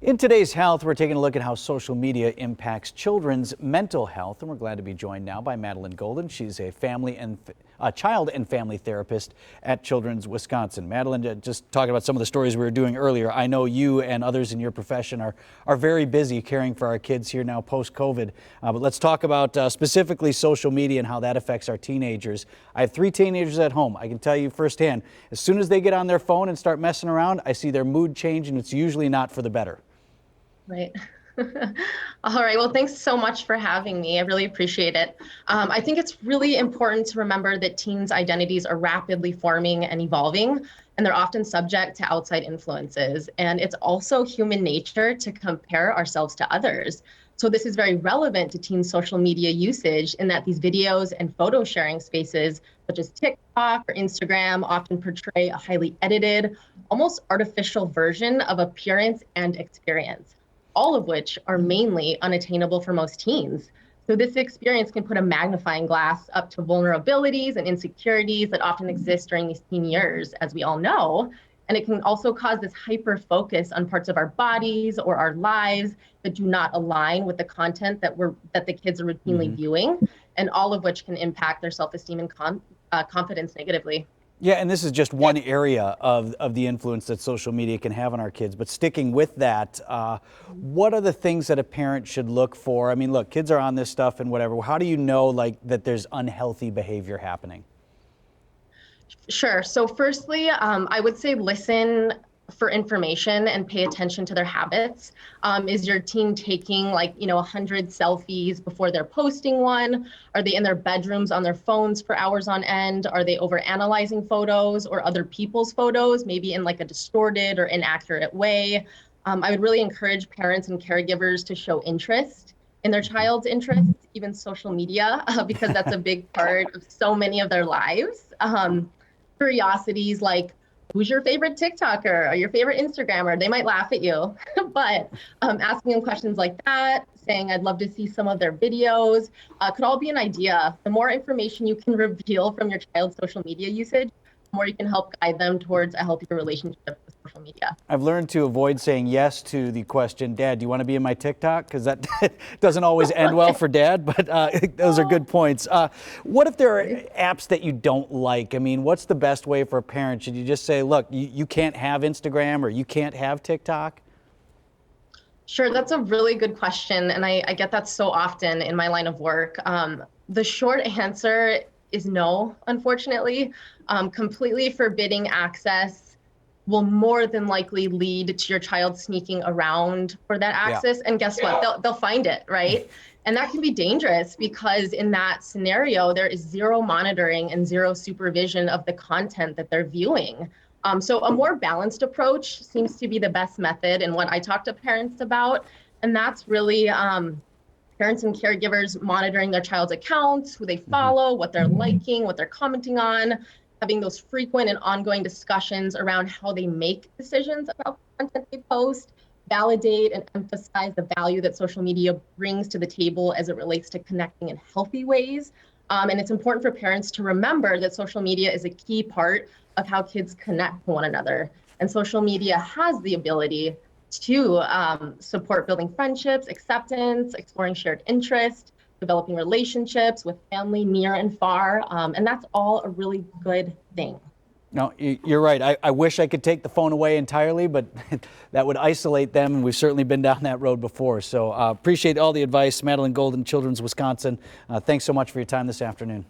In today's health, we're taking a look at how social media impacts children's mental health, and we're glad to be joined now by Madeline Golden. She's a child and family therapist at Children's Wisconsin. Madeline, just talking about some of the stories we were doing earlier, I know you and others in your profession are very busy caring for our kids here now post-COVID. But let's talk about specifically social media and how that affects our teenagers. I have 3 teenagers at home. I can tell you firsthand, as soon as they get on their phone and start messing around, I see their mood change, and it's usually not for the better. Right. All right. Well, thanks so much for having me. I really appreciate it. I think it's really important to remember that teens' identities are rapidly forming and evolving, and they're often subject to outside influences. And it's also human nature to compare ourselves to others. So this is very relevant to teens' social media usage in that these videos and photo sharing spaces, such as TikTok or Instagram, often portray a highly edited, almost artificial version of appearance and experience, all of which are mainly unattainable for most teens. So this experience can put a magnifying glass up to vulnerabilities and insecurities that often exist during these teen years, as we all know. And it can also cause this hyper focus on parts of our bodies or our lives that do not align with the content that the kids are routinely viewing, and all of which can impact their self-esteem and confidence negatively. Yeah, and this is just one area of the influence that social media can have on our kids. But sticking with that, what are the things that a parent should look for? I mean, look, kids are on this stuff and whatever. How do you know that there's unhealthy behavior happening? Sure. So firstly, I would say listen for information and pay attention to their habits. Is your teen taking 100 selfies before they're posting one? Are they in their bedrooms on their phones for hours on end? Are they over analyzing photos or other people's photos, maybe in like a distorted or inaccurate way? I would really encourage parents and caregivers to show interest in their child's interests, even social media, because that's a big part of so many of their lives. Curiosities like, who's your favorite TikToker or your favorite Instagrammer? They might laugh at you, but asking them questions like that, saying, I'd love to see some of their videos, could all be an idea. The more information you can reveal from your child's social media usage, the more you can help guide them towards a healthier relationship with social media. I've learned to avoid saying yes to the question, Dad, do you want to be in my TikTok? Because that doesn't always end well for Dad, but those are good points. What if there are apps that you don't like? I mean, what's the best way for a parent? Should you just say, look, you can't have Instagram or you can't have TikTok? Sure, that's a really good question. And I get that so often in my line of work. The short answer is no, unfortunately. Completely forbidding access will more than likely lead to your child sneaking around for that access. Yeah. And guess what? They'll find it, right? And that can be dangerous because in that scenario, there is zero monitoring and zero supervision of the content that they're viewing. So a more balanced approach seems to be the best method and what I talk to parents about. And that's really parents and caregivers monitoring their child's accounts, who they follow, what they're liking, what they're commenting on, having those frequent and ongoing discussions around how they make decisions about the content they post, validate and emphasize the value that social media brings to the table as it relates to connecting in healthy ways. And it's important for parents to remember that social media is a key part of how kids connect to one another. And social media has the ability to support building friendships, acceptance, exploring shared interest, developing relationships with family near and far. And that's all a really good thing. No, you're right. I wish I could take the phone away entirely, but that would isolate them, and we've certainly been down that road before. So appreciate all the advice. Madeline Golden, Children's Wisconsin. Thanks so much for your time this afternoon.